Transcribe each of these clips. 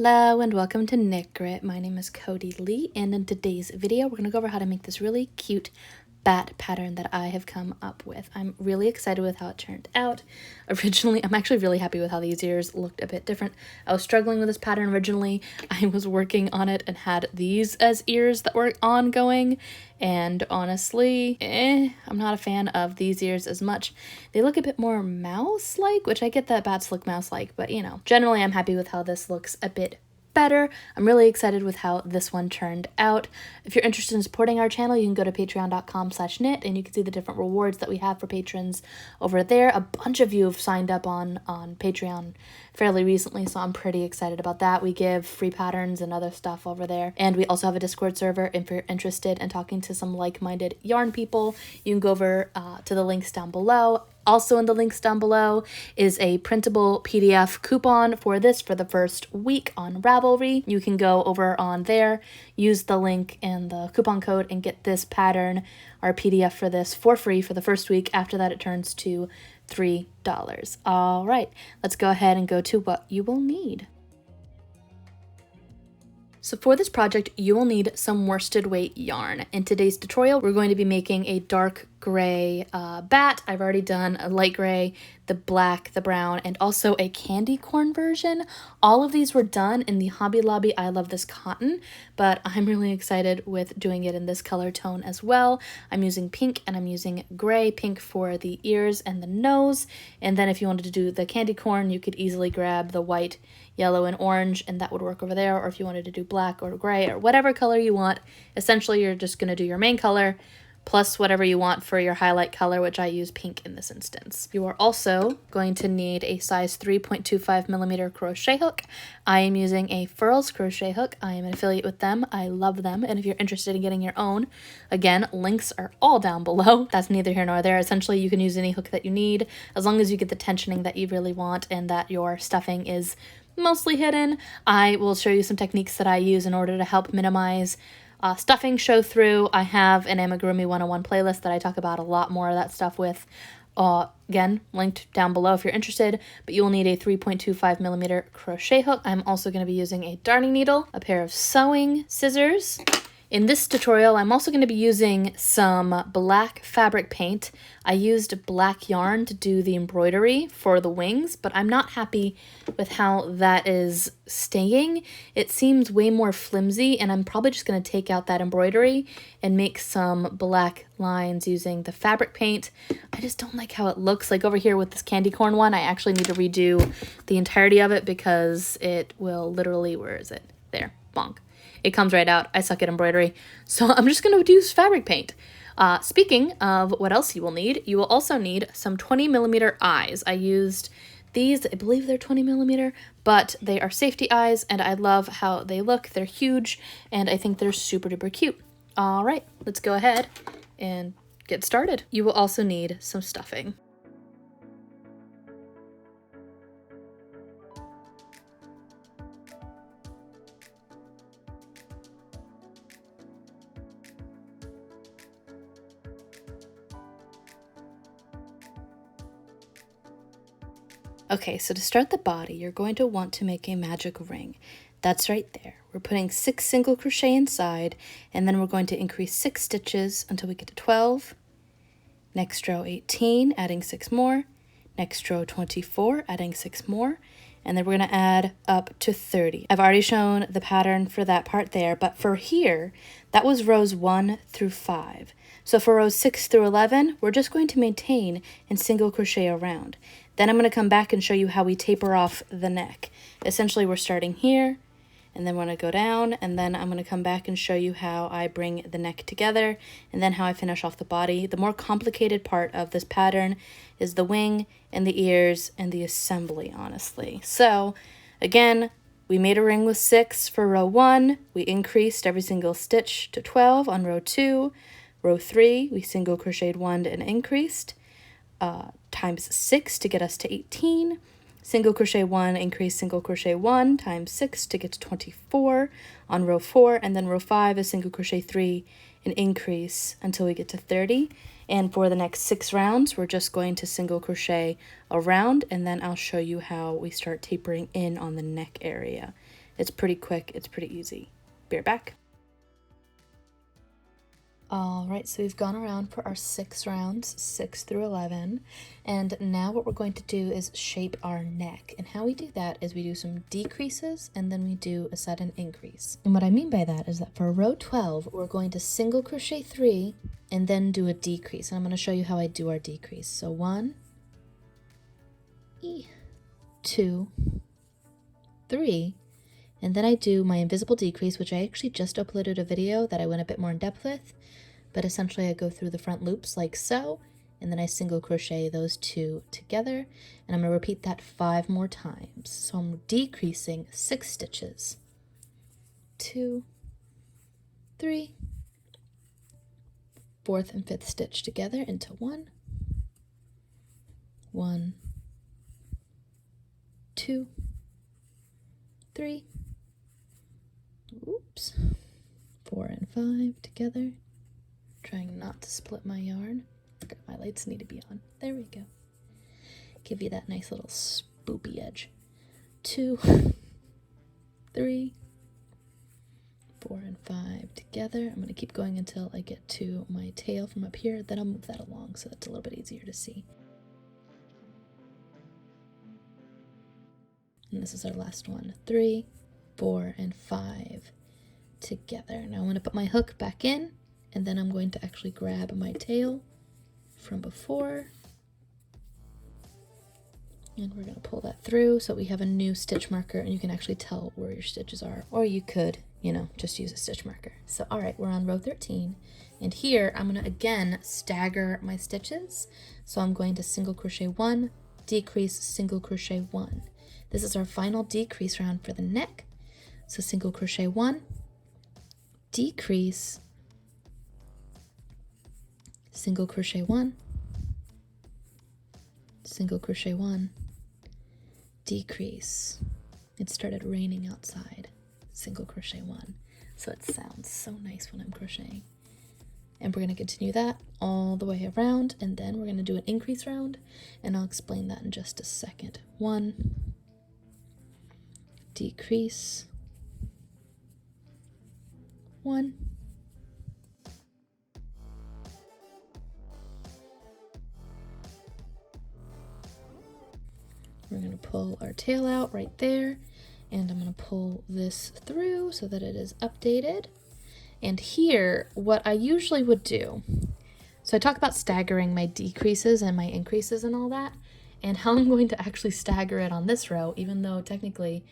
Hello and welcome to Knit Grit. My name is Cody Lee, and in today's video we're going to go over how to make this really cute bat pattern that I have come up with. I'm really excited with how it turned out. Originally, I'm actually really happy with how these ears looked a bit different. I was struggling with this pattern originally. I was working on it and had these as ears that were ongoing, and honestly, I'm not a fan of these ears as much. They look a bit more mouse-like, which I get that bats look mouse-like, but you know, generally I'm happy with how this looks a bit better. I'm really excited with how this one turned out. If you're interested in supporting our channel, you can go to patreon.com/knit and you can see the different rewards that we have for patrons over there. A bunch of you have signed up on Patreon fairly recently, so I'm pretty excited about that. We give free patterns and other stuff over there. And we also have a Discord server. If you're interested in talking to some like-minded yarn people, you can go over to the links down below. Also in the links down below is a printable PDF coupon for this for the first week on Ravelry. You can go over on there, use the link and the coupon code, and get this pattern, our PDF for this, for free for the first week. After that, it turns to $3. All right, let's go ahead and go to what you will need. So for this project, you will need some worsted weight yarn. In today's tutorial, we're going to be making a dark gray bat. I've already done a light gray, the black, the brown, and also a candy corn version. All of these were done in the Hobby Lobby I Love This Cotton, but I'm really excited with doing it in this color tone as well. I'm using pink and I'm using gray, pink for the ears and the nose. And then if you wanted to do the candy corn, you could easily grab the white, yellow, and orange, and that would work over there. Or if you wanted to do black or gray or whatever color you want, essentially you're just going to do your main color plus whatever you want for your highlight color, which I use pink in this instance. You are also going to need a size 3.25mm crochet hook. I am using a Furls crochet hook. I am an affiliate with them. I love them. And if you're interested in getting your own, again, links are all down below. That's neither here nor there. Essentially, you can use any hook that you need, as long as you get the tensioning that you really want and that your stuffing is mostly hidden. I will show you some techniques that I use in order to help minimize stuffing show through. I have an Amigurumi 101 playlist that I talk about a lot more of that stuff with. Again, linked down below if you're interested, but you will need a 3.25mm crochet hook. I'm also going to be using a darning needle, a pair of sewing scissors. In this tutorial, I'm also going to be using some black fabric paint. I used black yarn to do the embroidery for the wings, but I'm not happy with how that is staying. It seems way more flimsy, and I'm probably just going to take out that embroidery and make some black lines using the fabric paint. I just don't like how it looks. Like over here with this candy corn one, I actually need to redo the entirety of it because it will literally, where is it? There, bonk. It comes right out. I suck at embroidery. So I'm just going to use fabric paint. Speaking of what else you will need, you will also need some 20mm eyes. I used these, I believe they're 20mm, but they are safety eyes, and I love how they look. They're huge, and I think they're super duper cute. All right, let's go ahead and get started. You will also need some stuffing. Okay, so to start the body, you're going to want to make a magic ring. That's right there. We're putting 6 single crochet inside, and then we're going to increase 6 stitches until we get to 12. Next row 18, adding 6 more. Next row 24, adding 6 more. And then we're going to add up to 30. I've already shown the pattern for that part there, but for here, that was rows 1 through 5. So for rows 6 through 11, we're just going to maintain and single crochet around. Then I'm going to come back and show you how we taper off the neck. Essentially, we're starting here, and then we're going to go down, and then I'm going to come back and show you how I bring the neck together, and then how I finish off the body. The more complicated part of this pattern is the wing and the ears and the assembly, honestly. So, again, we made a ring with 6 for row 1. We increased every single stitch to 12 on row 2. Row 3, we single crocheted 1 and increased. Times 6 to get us to 18, single crochet 1, increase single crochet 1, times 6 to get to 24 on row 4, and then row 5 is single crochet 3 and increase until we get to 30. And for the next 6 rounds, we're just going to single crochet around, and then I'll show you how we start tapering in on the neck area. It's pretty quick, it's pretty easy. Be right back. All right, so we've gone around for our 6 rounds, 6 through 11, and now what we're going to do is shape our neck. And how we do that is we do some decreases and then we do a sudden increase. And what I mean by that is that for row 12, we're going to single crochet 3 and then do a decrease. And I'm going to show you how I do our decrease. So 1, 2, 3, and then I do my invisible decrease, which I actually just uploaded a video that I went a bit more in depth with. But essentially I go through the front loops like so, and then I single crochet those 2 together, and I'm going to repeat that 5 more times. So I'm decreasing 6 stitches. 2, 3, 4th and 5th stitch together into 1, 1, 2, 3, oops, 4 and 5 together. Trying not to split my yarn. My lights need to be on. There we go. Give you that nice little spoopy edge. 2, 3, 4 and 5 together. I'm going to keep going until I get to my tail from up here. Then I'll move that along so that's a little bit easier to see. And this is our last one. 3, 4 and 5 together. Now I'm going to put my hook back in. And then I'm going to actually grab my tail from before. And we're going to pull that through so we have a new stitch marker and you can actually tell where your stitches are. Or you could, you know, just use a stitch marker. So, all right, we're on row 13. And here I'm going to again stagger my stitches. So I'm going to single crochet 1, decrease, single crochet 1. This is our final decrease round for the neck. So single crochet 1, decrease, single crochet 1, single crochet 1, decrease. It started raining outside. Single crochet 1. So it sounds so nice when I'm crocheting. And we're going to continue that all the way around, and then we're going to do an increase round, and I'll explain that in just a second. 1, decrease, 1, we're going to pull our tail out right there, and I'm going to pull this through so that it is updated. And here, what I usually would do, so I talk about staggering my decreases and my increases and all that, and how I'm going to actually stagger it on this row, even though technically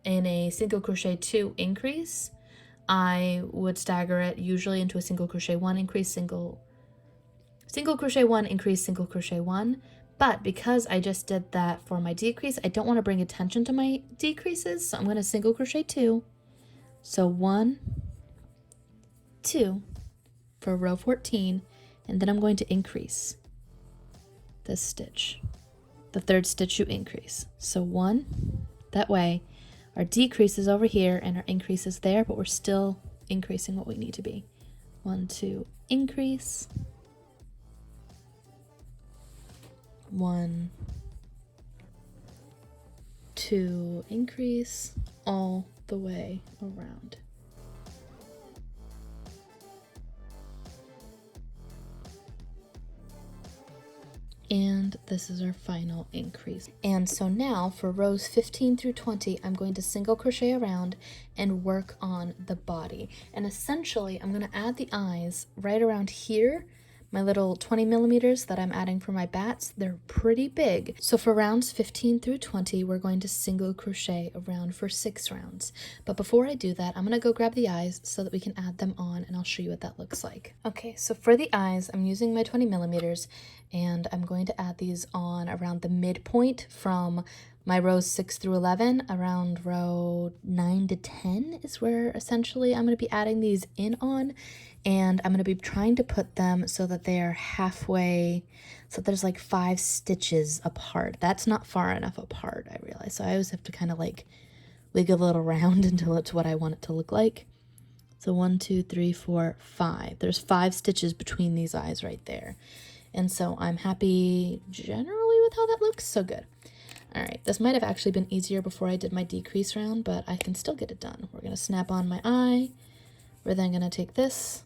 in a single crochet 2 increase, I would stagger it usually into a single crochet 1 increase, single crochet 1 increase, single crochet 1. But because I just did that for my decrease, I don't want to bring attention to my decreases, so I'm going to single crochet 2. So 1, 2 for row 14, and then I'm going to increase this stitch. The 3rd stitch you increase. So 1, that way our decrease is over here and our increase is there, but we're still increasing what we need to be. 1, 2, increase. 1, 2, increase all the way around. And this is our final increase. And so now for rows 15 through 20, I'm going to single crochet around and work on the body. And essentially, I'm going to add the eyes right around here. My little 20 millimeters that I'm adding for my bats, they're pretty big. So for rounds 15 through 20, we're going to single crochet around for 6 rounds. But before I do that, I'm gonna go grab the eyes so that we can add them on, and I'll show you what that looks like. Okay, so for the eyes, I'm using my 20 millimeters, and I'm going to add these on around the midpoint from my rows 6 through 11. Around row 9 to 10 is where essentially I'm going to be adding these in on, and I'm going to be trying to put them so that they are halfway, so there's like 5 stitches apart. That's not far enough apart, I realize, so I always have to kind of like wiggle it around until it's what I want it to look like. So 1, 2, 3, 4, 5. There's 5 stitches between these eyes right there. And so I'm happy generally with how that looks. So good. All right, this might have actually been easier before I did my decrease round, but I can still get it done. We're gonna snap on my eye. We're then gonna take this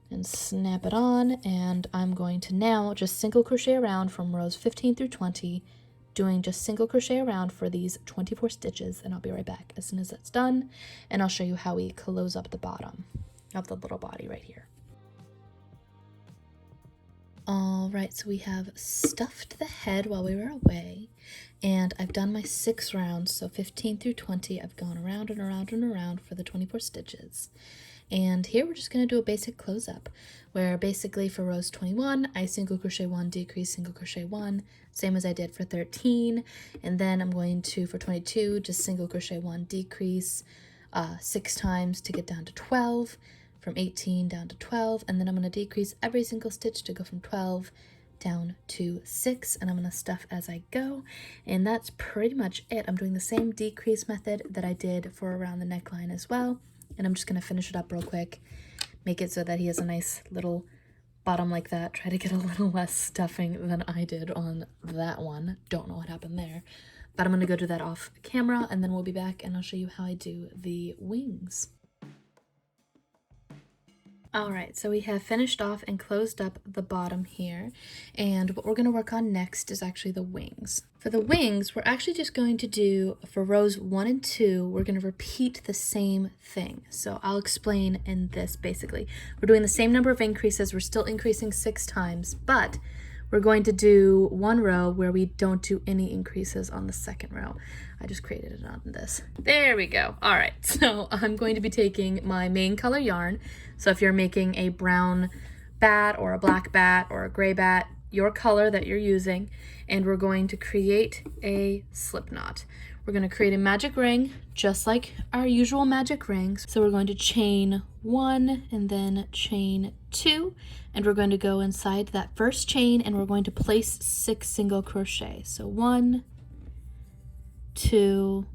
and snap it on, and I'm going to now just single crochet around from rows 15 through 20, doing just single crochet around for these 24 stitches, and I'll be right back as soon as that's done, and I'll show you how we close up the bottom of the little body right here. All right, so we have stuffed the head while we were away, and I've done my 6 rounds, so 15 through 20, I've gone around and around and around for the 24 stitches. And here we're just going to do a basic close up, where basically for rows 21, I single crochet 1, decrease, single crochet 1, same as I did for 13, and then I'm going to, for 22, just single crochet 1, decrease 6 times to get down to 12, from 18 down to 12, and then I'm going to decrease every single stitch to go from 12 down to 6, and I'm going to stuff as I go, and that's pretty much it. I'm doing the same decrease method that I did for around the neckline as well, and I'm just going to finish it up real quick, make it so that he has a nice little bottom like that. Try to get a little less stuffing than I did on that one. Don't know what happened there, but I'm going to go do that off camera, and then we'll be back and I'll show you how I do the wings. All right, so we have finished off and closed up the bottom here, and what we're going to work on next is actually the wings. For the wings, we're actually just going to do, for rows 1 and 2, we're going to repeat the same thing. So I'll explain in this basically. We're doing the same number of increases, we're still increasing 6 times, but we're going to do one row where we don't do any increases on the second row. I just created it on this. There we go. All right, so I'm going to be taking my main color yarn. So if you're making a brown bat or a black bat or a gray bat, your color that you're using, and we're going to create a slip knot. We're going to create a magic ring just like our usual magic rings. So we're going to chain 1 and then chain 2, and we're going to go inside that first chain and we're going to place 6 single crochet. So 1, 2,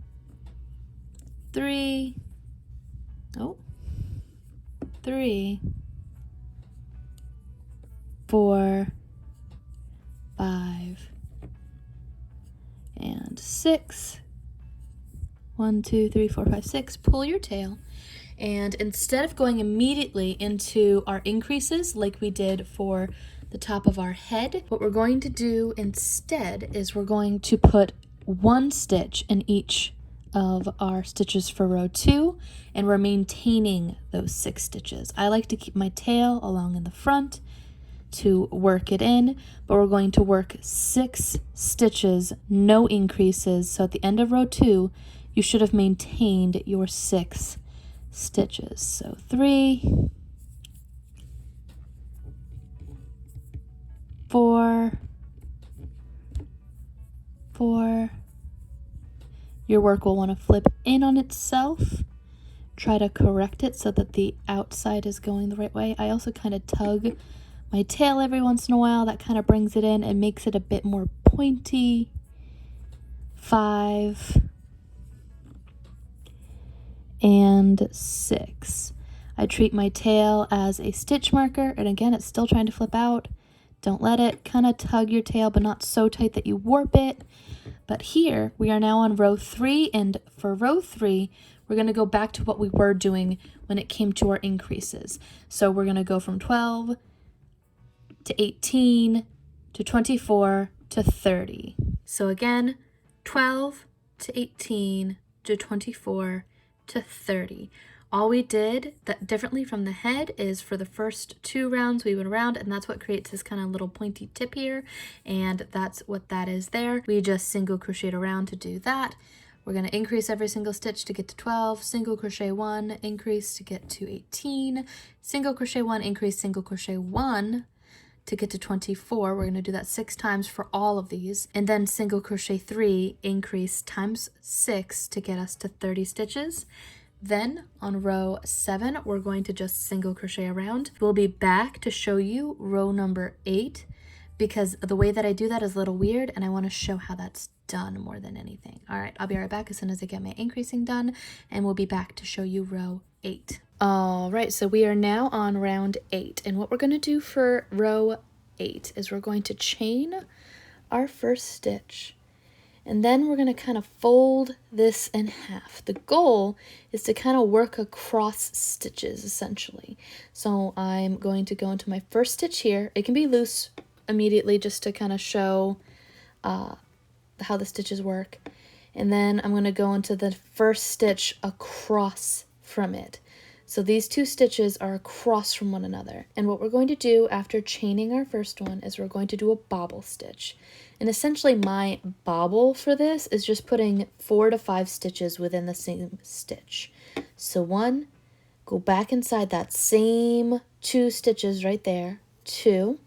3, 4, 5, and 6. 1, 2, 3, 4, 5, 6. Pull your tail, and instead of going immediately into our increases like we did for the top of our head, what we're going to do instead is we're going to put 1 stitch in each of our stitches for row 2, and we're maintaining those 6 stitches. I like to keep my tail along in the front to work it in, but we're going to work 6 stitches, no increases. So at the end of row 2, you should have maintained your 6 stitches. So 3, 4, 4. Your work will want to flip in on itself. Try to correct it so that the outside is going the right way. I also kind of tug my tail every once in a while. That kind of brings it in and makes it a bit more pointy. 5 and 6. I treat my tail as a stitch marker, and again, it's still trying to flip out. Don't let it. Kind of tug your tail, but not so tight that you warp it. But here we are now on row 3, and for row 3, we're going to go back to what we were doing when it came to our increases. So we're going to go from 12 to 18 to 24 to 30. So again, 12 to 18 to 24 to 30. All we did that differently from the head is for the first 2 rounds we went around, and that's what creates this kind of little pointy tip here, and that's what that is there. We just single crocheted around to do that. We're going to increase every single stitch to get to 12, single crochet 1, increase to get to 18, single crochet 1, increase, single crochet 1 to get to 24. We're going to do that 6 times for all of these, and then single crochet 3, increase times 6 to get us to 30 stitches. Then on row 7, we're going to just single crochet around. We'll be back to show you row number 8 because the way that I do that is a little weird, and I want to show how that's done more than anything. All right, I'll be right back as soon as I get my increasing done, and we'll be back to show you row 8. All right, so we are now on round 8, and what we're going to do for row 8 is we're going to chain our first stitch, And then we're going to kind of fold this in half. The goal is to kind of work across stitches essentially. So I'm going to go into my first stitch here. It can be loose immediately just to kind of show how the stitches work. And then I'm going to go into the first stitch across from it. So these two stitches are across from one another. And what we're going to do after chaining our first one is we're going to do a bobble stitch. And essentially my bobble for this is just putting 4 to 5 stitches within the same stitch. So 1, go back inside that same 2 stitches right there, 2,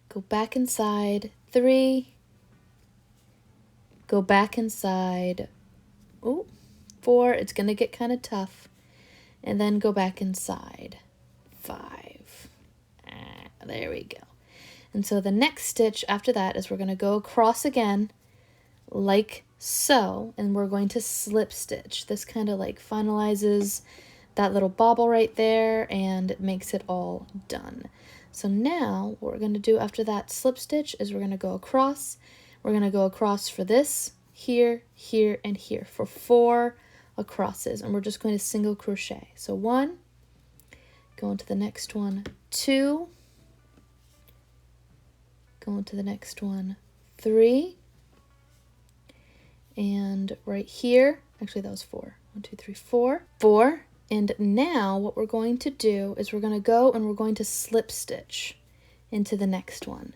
go back inside 3, go back inside, 4, it's going to get kind of tough, and then go back inside 5. There we go. And so the next stitch after that is we're going to go across again like so, and we're going to slip stitch. This kind of like finalizes that little bobble right there and makes it all done. So now what we're going to do after that slip stitch is we're going to go across. We're going to go across for this, here, here, and here for 4 acrosses, and we're just going to single crochet. So 1, go into the next one, 2, go into the next one, 3, and right here, actually that was 4. 1, 2, 3, 4. 4. And now what we're going to do is we're going to go and we're going to slip stitch into the next one.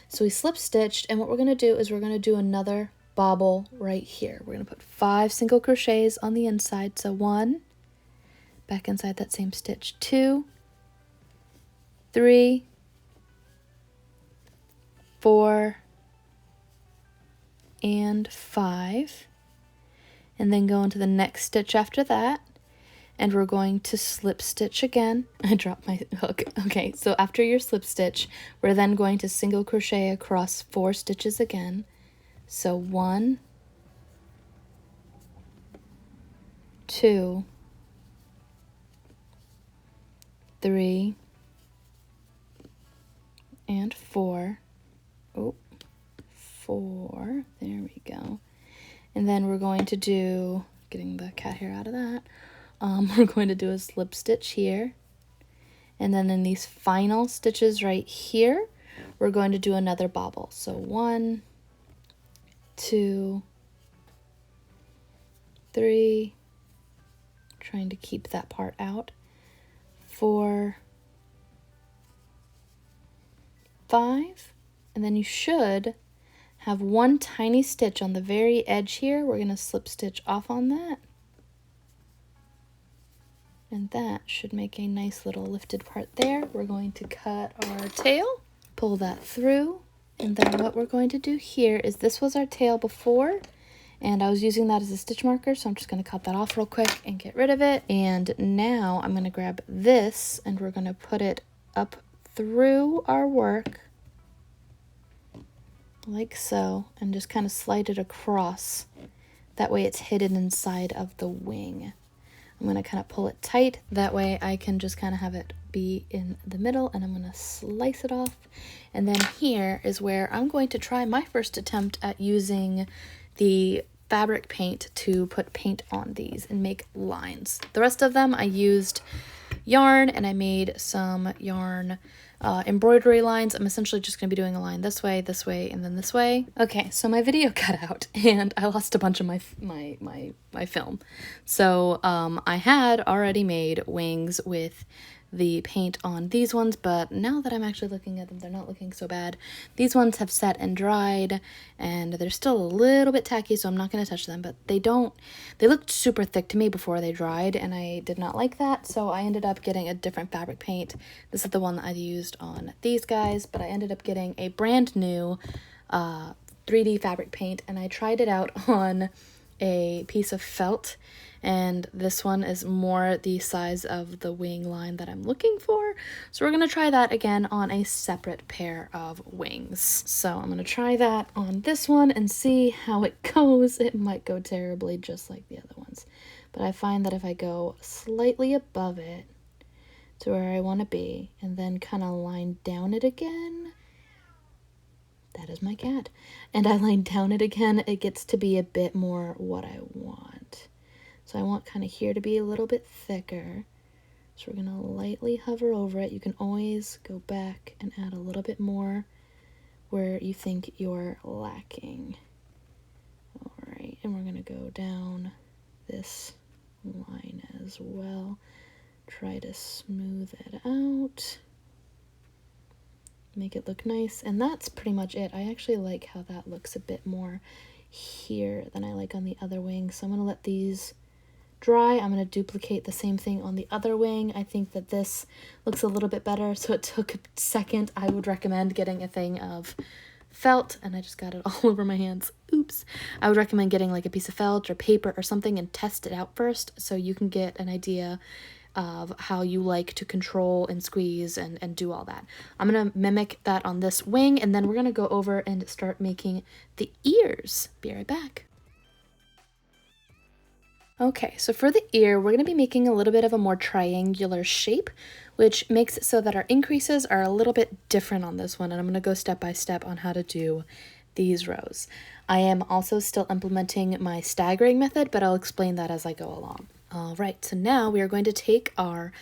So we slip stitched, and what we're going to do is we're going to do another bobble right here. We're going to put 5 single crochets on the inside. So 1, back inside that same stitch, 2, 3, 4, and 5, and then go into the next stitch after that, and we're going to slip stitch again. I dropped my hook. Okay, so after your slip stitch, we're then going to single crochet across 4 stitches again. So 1, 2, 3, and 4. 4, there we go. And then we're going to do, getting the cat hair out of that, we're going to do a slip stitch here. And then in these final stitches right here, we're going to do another bobble. So 1, 2, 3, trying to keep that part out, 4, 5, and then you should have 1 tiny stitch on the very edge here. We're going to slip stitch off on that. And that should make a nice little lifted part there. We're going to cut our tail, pull that through, and then what we're going to do here is this was our tail before, and I was using that as a stitch marker, so I'm just going to cut that off real quick and get rid of it. And now I'm going to grab this and we're going to put it up through our work like so, and just kind of slide it across. That way it's hidden inside of the wing. I'm going to kind of pull it tight. That way I can just kind of have it be in the middle, and I'm going to slice it off. And then here is where I'm going to try my first attempt at using the fabric paint to put paint on these and make lines. The rest of them I used yarn, and I made some yarn embroidery lines. I'm essentially just going to be doing a line this way, and then this way. Okay, so my video cut out and I lost a bunch of my film. So I had already made wings with the paint on these ones, but now that I'm actually looking at them, they're not looking so bad. These ones have set and dried, and they're still a little bit tacky, so I'm not going to touch them, but they looked super thick to me before they dried, and I did not like that, so I ended up getting a different fabric paint. This is the one that I used on these guys, but I ended up getting a brand new 3D fabric paint, and I tried it out on a piece of felt, and this one is more the size of the wing line that I'm looking for. So we're going to try that again on a separate pair of wings. So I'm going to try that on this one and see how it goes. It might go terribly just like the other ones, but I find that if I go slightly above it to where I want to be and then kind of line down it again, that is my cat. And I line down it again, it gets to be a bit more what I want. So I want kind of here to be a little bit thicker. So we're gonna lightly hover over it. You can always go back and add a little bit more where you think you're lacking. All right, and we're gonna go down this line as well. Try to smooth it out. Make it look nice, and that's pretty much it. I actually like how that looks a bit more here than I like on the other wing, so I'm gonna let these dry. I'm gonna duplicate the same thing on the other wing. I think that this looks a little bit better, so it took a second. I would recommend getting a thing of felt, and I just got it all over my hands. Oops. I would recommend getting like a piece of felt or paper or something and test it out first so you can get an idea of how you like to control and squeeze and do all that. I'm going to mimic that on this wing, and then we're going to go over and start making the ears. Be right back. Okay, so for the ear, we're going to be making a little bit of a more triangular shape, which makes it so that our increases are a little bit different on this one, and I'm going to go step by step on how to do these rows. I am also still implementing my staggering method, but I'll explain that as I go along. All right, so now we are going to take our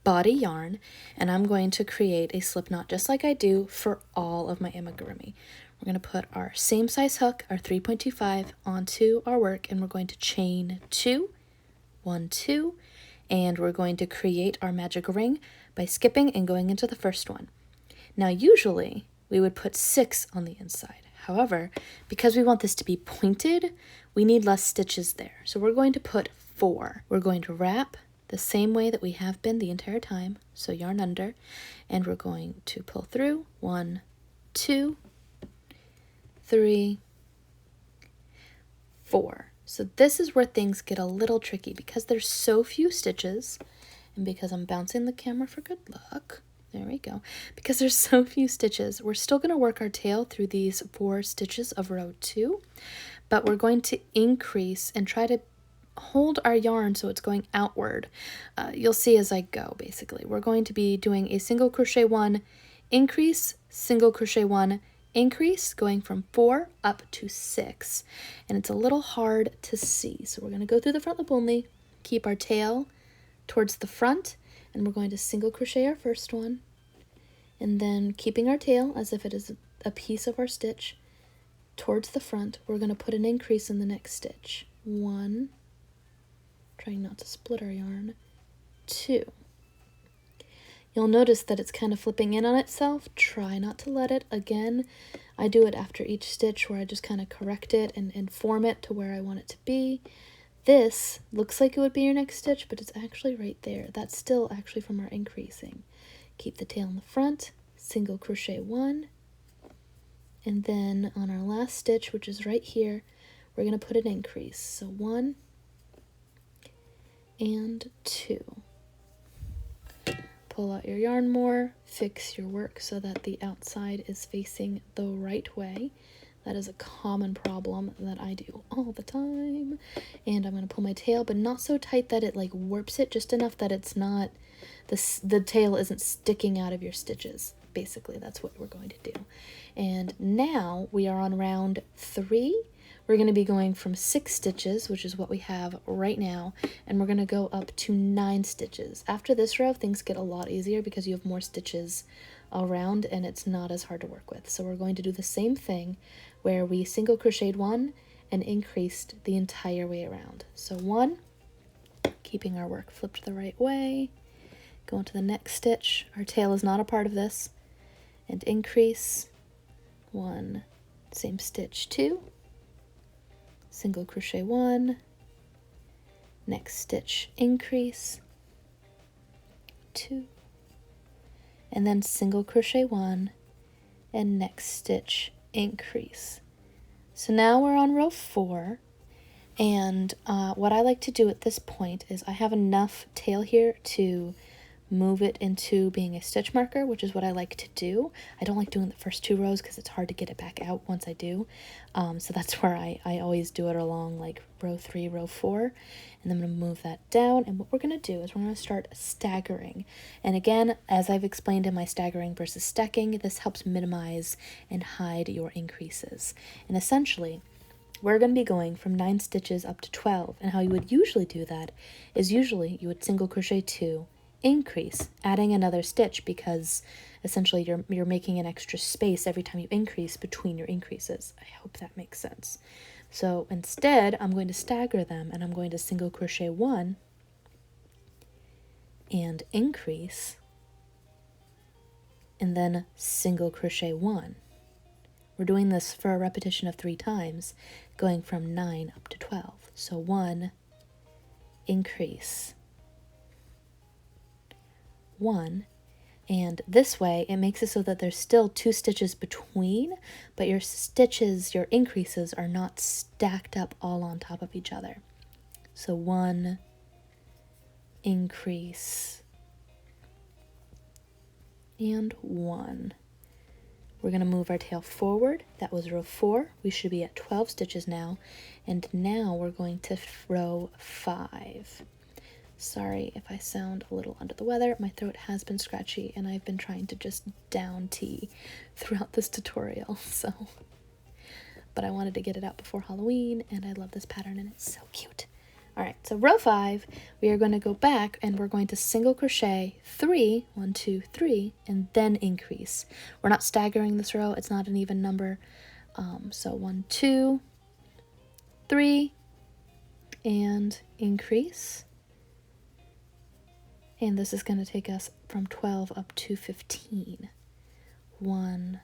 body yarn, and I'm going to create a slip knot just like I do for all of my amigurumi. We're going to put our same size hook, our 3.25, onto our work, and we're going to chain 2, 1, 2, and we're going to create our magic ring by skipping and going into the first one. Now usually we would put 6 on the inside. However, because we want this to be pointed, we need less stitches there. So we're going to put 4. We're going to wrap the same way that we have been the entire time, so yarn under, and we're going to pull through 1, 2, 3, 4. So this is where things get a little tricky because there's so few stitches, and because I'm bouncing the camera for good luck, there we go. Because there's so few stitches, we're still going to work our tail through these 4 stitches of row 2, but we're going to increase and try to hold our yarn so it's going outward. You'll see as I go, basically. We're going to be doing a single crochet 1, increase, single crochet 1, increase, going from 4 up to 6. And it's a little hard to see. So we're going to go through the front loop only, keep our tail towards the front, and we're going to single crochet our first one, and then keeping our tail as if it is a piece of our stitch towards the front, we're going to put an increase in the next stitch. 1, trying not to split our yarn, 2. You'll notice that it's kind of flipping in on itself. Try not to let it. Again, I do it after each stitch where I just kind of correct it and form it to where I want it to be. This looks like it would be your next stitch, but it's actually right there. That's still actually from our increasing. Keep the tail in the front, single crochet 1, and then on our last stitch, which is right here, we're going to put an increase. So 1 and 2. Pull out your yarn more, fix your work so that the outside is facing the right way. That is a common problem that I do all the time. And I'm going to pull my tail, but not so tight that it like warps it, just enough that it's not, the tail isn't sticking out of your stitches. Basically, that's what we're going to do. And now we are on round 3. We're going to be going from 6 stitches, which is what we have right now, and we're going to go up to 9 stitches. After this row, things get a lot easier because you have more stitches around and it's not as hard to work with. So we're going to do the same thing where we single crocheted 1 and increased the entire way around. So 1, keeping our work flipped the right way, go into the next stitch. Our tail is not a part of this, and increase 1, same stitch 2, single crochet 1, next stitch increase 2, and then single crochet 1 and next stitch increase. So now we're on row 4, and what I like to do at this point is I have enough tail here to move it into being a stitch marker, which is what I like to do. I don't like doing the first 2 rows because it's hard to get it back out once I do. So that's where I always do it along like row 3, row 4. And then I'm going to move that down. And what we're going to do is we're going to start staggering. And again, as I've explained in my staggering versus stacking, this helps minimize and hide your increases. And essentially, we're going to be going from 9 stitches up to 12. And how you would usually do that is usually you would single crochet 2, increase, adding another stitch, because essentially you're making an extra space every time you increase between your increases. I hope that makes sense. So instead, I'm going to stagger them, and I'm going to single crochet 1 and increase, and then single crochet 1. We're doing this for a repetition of 3 times, going from 9 up to 12. So 1, increase, 1, and this way it makes it so that there's still 2 stitches between, but your stitches, your increases, are not stacked up all on top of each other. So 1, increase, and 1. We're going to move our tail forward. That was row 4. We should be at 12 stitches now, and now we're going to row 5. Sorry if I sound a little under the weather. My throat has been scratchy, and I've been trying to just down tea throughout this tutorial, so. But I wanted to get it out before Halloween, and I love this pattern, and it's so cute. All right, so row 5, we are going to go back, and we're going to single crochet 3, 1, 2, 3, and then increase. We're not staggering this row. It's not an even number. So 1, 2, 3, and increase. And this is going to take us from 12 up to 15. 1,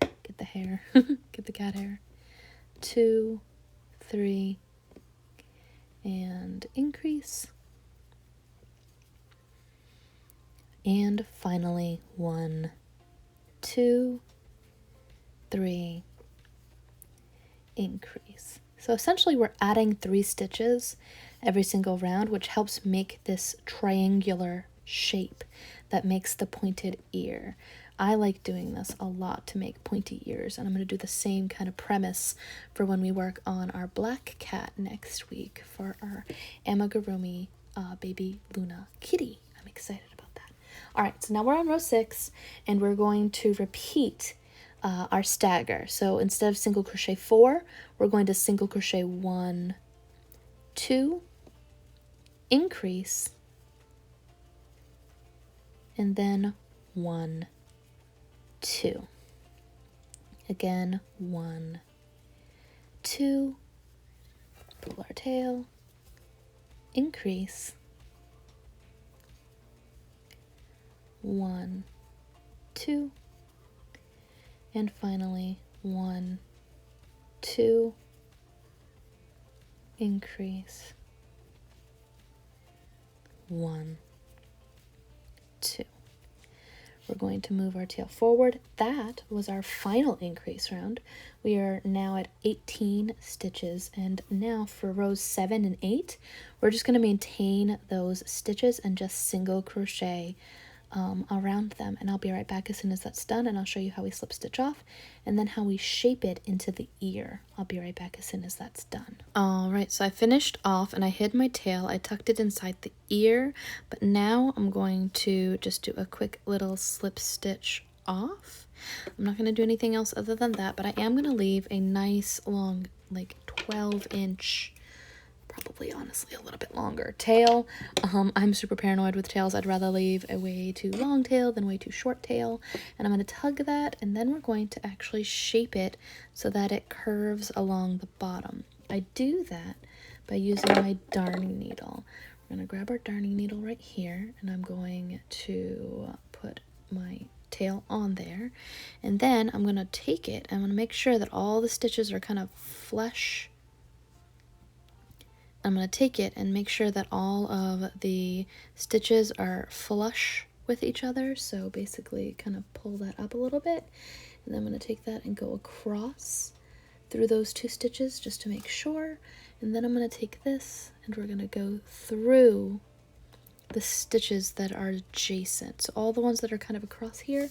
get the hair, get the cat hair, 2, 3, and increase. And finally, 1, 2, 3, increase. So essentially we're adding 3 stitches every single round, which helps make this triangular shape that makes the pointed ear. I like doing this a lot to make pointy ears, and I'm going to do the same kind of premise for when we work on our black cat next week for our Amigurumi baby Luna kitty. I'm excited about that. All right, so now we're on row 6, and we're going to repeat our stagger. So instead of single crochet 4, we're going to single crochet 1, 2, increase, and then 1, 2. Again, 1, 2, pull our tail, increase, 1, 2, and finally 1, 2, increase, 1, 2. We're going to move our tail forward. That was our final increase round. We are now at 18 stitches, and now for rows 7 and 8, we're just going to maintain those stitches and just single crochet around them, and I'll be right back as soon as that's done, and I'll show you how we slip stitch off and then how we shape it into the ear. I'll be right back as soon as that's done. All right, so I finished off and I hid my tail. I tucked it inside the ear, but now I'm going to just do a quick little slip stitch off. I'm not going to do anything else other than that, but I am going to leave a nice long, like 12-inch, probably honestly a little bit longer tail. I'm super paranoid with tails. I'd rather leave a way too long tail than way too short tail. And I'm going to tug that, and then we're going to actually shape it so that it curves along the bottom. I do that by using my darning needle. We're going to grab our darning needle right here, and I'm going to put my tail on there, and then I'm going to take it, I'm going to make sure that all the stitches are kind of flush. I'm going to take it and make sure that all of the stitches are flush with each other. So basically kind of pull that up a little bit. And then I'm going to take that and go across through those 2 stitches just to make sure. And then I'm going to take this and we're going to go through the stitches that are adjacent. So all the ones that are kind of across here,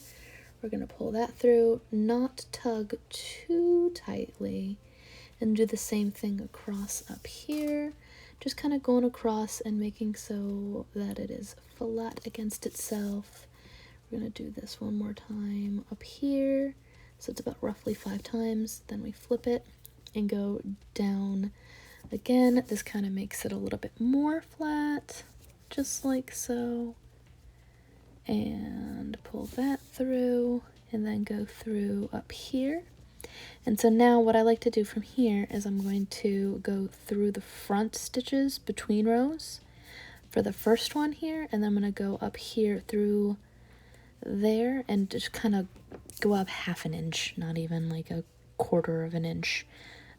we're going to pull that through, not tug too tightly, and do the same thing across up here. Just kind of going across and making so that it is flat against itself. We're going to do this one more time up here. So it's about roughly 5 times. Then we flip it and go down again. This kind of makes it a little bit more flat, just like so. And pull that through and then go through up here. And so now what I like to do from here is I'm going to go through the front stitches between rows for the first one here, and then I'm going to go up here through there and just kind of go up 1/2 inch, not even like a 1/4 of an inch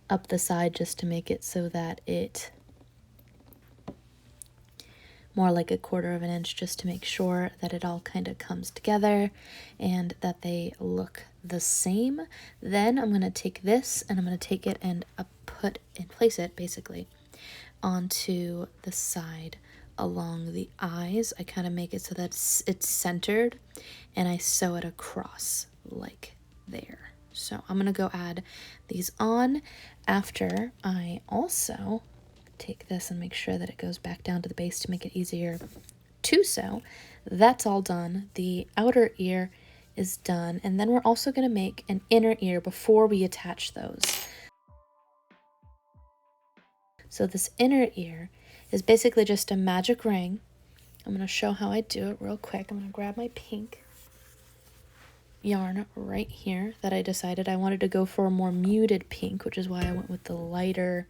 up the side, just to make it so that it more like a 1/4 of an inch, just to make sure that it all kind of comes together and that they look the same. Then I'm going to take this and I'm going to take it and put and place it basically onto the side along the eyes. I kind of make it so that it's centered, and I sew it across like there. So I'm going to go add these on after I also take this and make sure that it goes back down to the base to make it easier to sew. That's all done. The outer ear is done, and then we're also going to make an inner ear before we attach those. So this inner ear is basically just a magic ring. I'm going to show how I do it real quick. I'm going to grab my pink yarn right here that I decided I wanted to go for a more muted pink, which is why I went with the lighter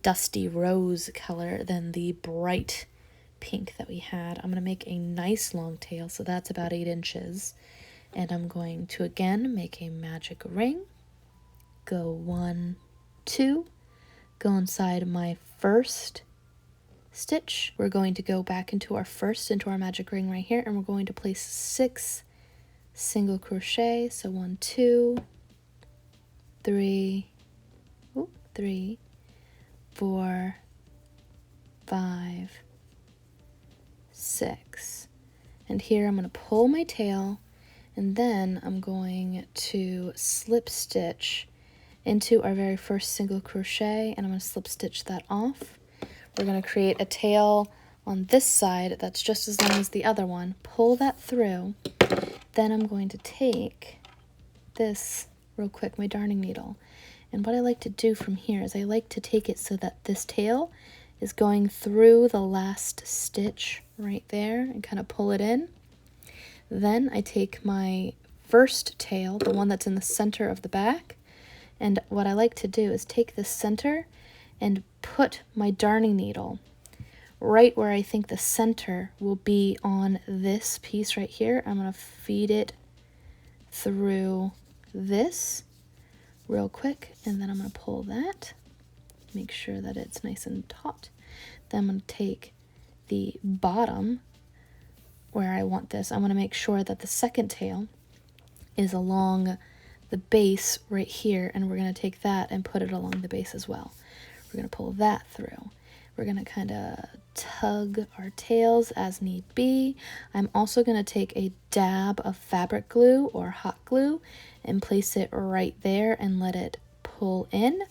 dusty rose color than the bright pink that we had. I'm going to make a nice long tail, so that's about 8 inches. And I'm going to again make a magic ring. Go 1, 2, go inside my first stitch. We're going to go back into our magic ring right here, and we're going to place 6 single crochet. So 1, 2, 3, 4, 5, 6. And here I'm going to pull my tail, and then I'm going to slip stitch into our very first single crochet, and I'm going to slip stitch that off. We're going to create a tail on this side that's just as long as the other one. Pull that through. Then I'm going to take this real quick, my darning needle. And what I like to do from here is I like to take it so that this tail is going through the last stitch right there and kind of pull it in. Then I take my first tail, the one that's in the center of the back, and what I like to do is take the center and put my darning needle right where I think the center will be on this piece right here. I'm going to feed it through this real quick, and then I'm going to pull that, make sure that it's nice and taut. Then I'm going to take the bottom where I want this. I'm going to make sure that the second tail is along the base right here, and we're going to take that and put it along the base as well. We're going to pull that through. We're going to kind of tug our tails as need be. I'm also going to take a dab of fabric glue or hot glue and place it right there and let it pull in.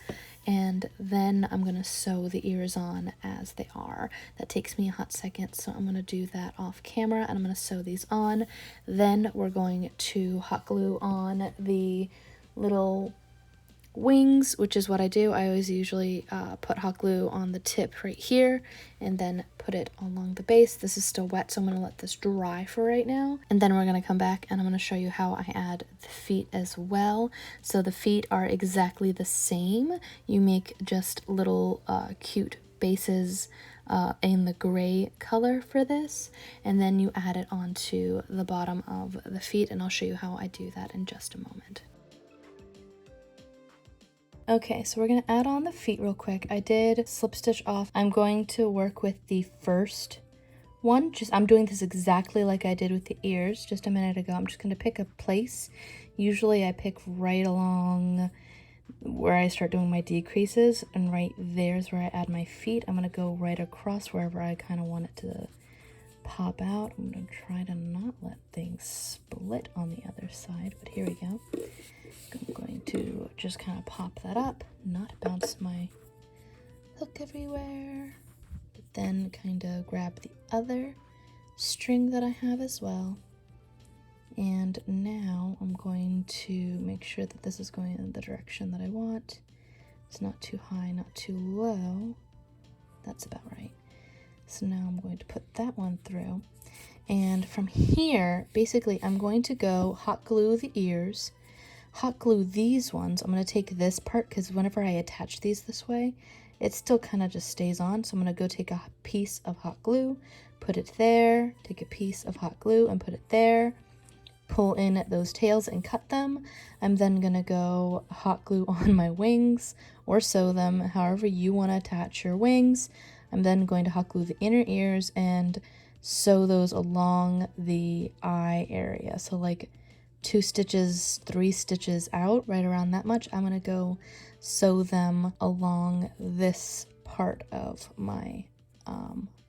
And then I'm going to sew the ears on as they are. That takes me a hot second, so I'm going to do that off camera, and I'm going to sew these on. Then we're going to hot glue on the little wings, which is what I do. I always usually put hot glue on the tip right here and then put it along the base. This is still wet, so I'm going to let this dry for right now. And then we're going to come back and I'm going to show you how I add the feet as well. So the feet are exactly the same. You make just little cute bases in the gray color for this, and then you add it onto the bottom of the feet, and I'll show you how I do that in just a moment. Okay, so we're going to add on the feet real quick. I did slip stitch off. I'm going to work with the first one. I'm doing this exactly like I did with the ears just a minute ago. I'm just going to pick a place. Usually I pick right along where I start doing my decreases, and right there's where I add my feet. I'm going to go right across wherever I kind of want it to pop out. I'm going to try to not let things split on the other side, but here we go. I'm going to just kind of pop that up, not bounce my hook everywhere, but then kind of grab the other string that I have as well. And now I'm going to make sure that this is going in the direction that I want. It's not too high, not too low. That's about right. So now I'm going to put that one through. And from here, basically, I'm going to go hot glue the ears, hot glue these ones. I'm going to take this part because whenever I attach these this way, it still kind of just stays on. So I'm going to go take a piece of hot glue, put it there, take a piece of hot glue and put it there, pull in those tails and cut them. I'm then going to go hot glue on my wings or sew them however you want to attach your wings. I'm then going to hot glue the inner ears and sew those along the eye area. So like 2 stitches, 3 stitches out, right around that much. I'm going to go sew them along this part of my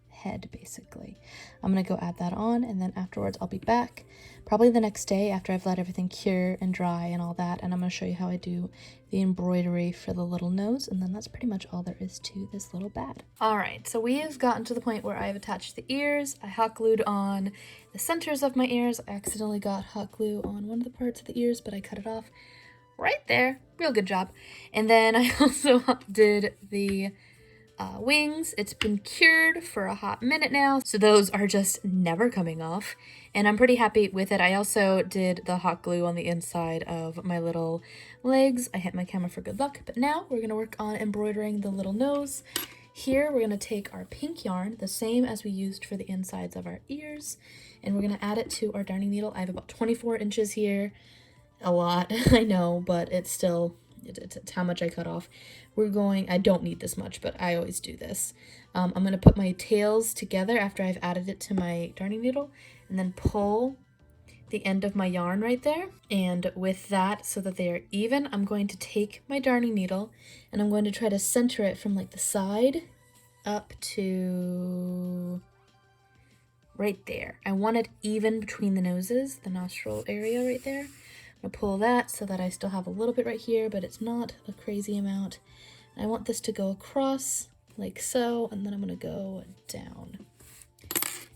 head, basically. I'm going to go add that on, and then afterwards I'll be back probably the next day after I've let everything cure and dry and all that, and I'm going to show you how I do the embroidery for the little nose, and then that's pretty much all there is to this little bat. Alright, so we have gotten to the point where I've attached the ears. I hot glued on the centers of my ears. I accidentally got hot glue on one of the parts of the ears, but I cut it off right there. Real good job. And then I also did the wings. It's been cured for a hot minute now, so those are just never coming off, and I'm pretty happy with it. I also did the hot glue on the inside of my little legs. I hit my camera for good luck, but now we're going to work on embroidering the little nose. Here we're going to take our pink yarn, the same as we used for the insides of our ears, and we're going to add it to our darning needle. I have about 24 inches here. A lot, I know, but it's still, it's how much I cut off. I don't need this much, but I always do this. I'm going to put my tails together after I've added it to my darning needle, and then pull the end of my yarn right there. And with that, so that they are even, I'm going to take my darning needle and I'm going to try to center it from like the side up to right there. I want it even between the noses, the nostril area right there. I'm gonna pull that so that I still have a little bit right here, but it's not a crazy amount. I want this to go across like so, and then I'm gonna go down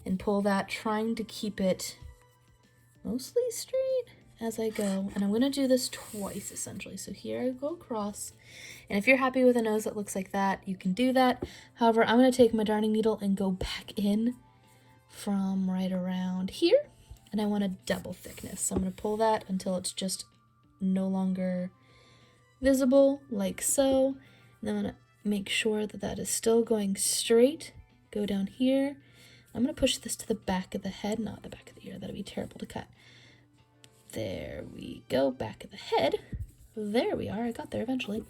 and pull that, trying to keep it mostly straight as I go. And I'm gonna do this twice essentially. So here I go across, and if you're happy with a nose that looks like that, you can do that. However, I'm gonna take my darning needle and go back in from right around here, and I want a double thickness. So I'm gonna pull that until it's just no longer visible, like so. And then I'm gonna make sure that that is still going straight. Go down here. I'm gonna push this to the back of the head, not the back of the ear. That'd be terrible to cut. There we go, back of the head. There we are, I got there eventually.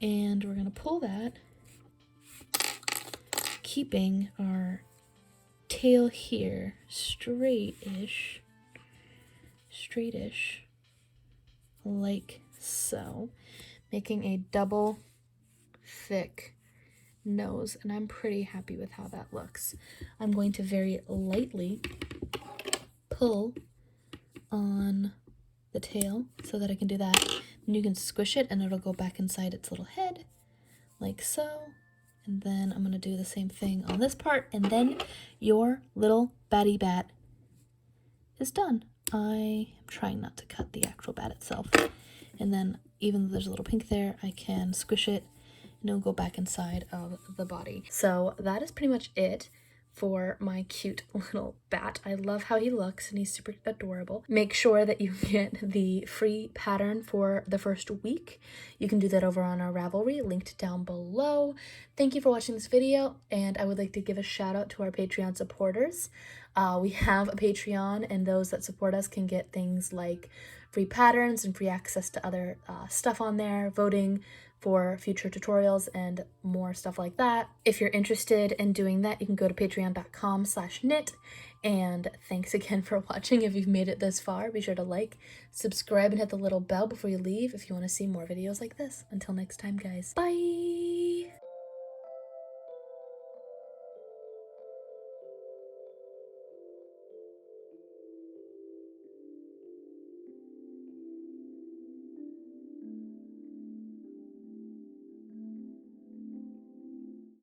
And we're gonna pull that, keeping our tail here straightish, like so, making a double thick nose, and I'm pretty happy with how that looks. I'm going to very lightly pull on the tail so that I can do that. And you can squish it and it'll go back inside its little head, like so. And then I'm going to do the same thing on this part, and then your little batty bat is done. I am trying not to cut the actual bat itself. And then even though there's a little pink there, I can squish it and it'll go back inside of the body. So that is pretty much it for my cute little bat. I love how he looks and he's super adorable. Make sure that you get the free pattern for the first week. You can do that over on our Ravelry, linked down below. Thank you for watching this video, and I would like to give a shout out to our Patreon supporters. We have a Patreon, and those that support us can get things like free patterns and free access to other stuff on there, voting for future tutorials and more stuff like that. If you're interested in doing that, you can go to patreon.com/knit. And thanks again for watching. If you've made it this far, be sure to like, subscribe, and hit the little bell before you leave if you want to see more videos like this. Until next time, guys. Bye!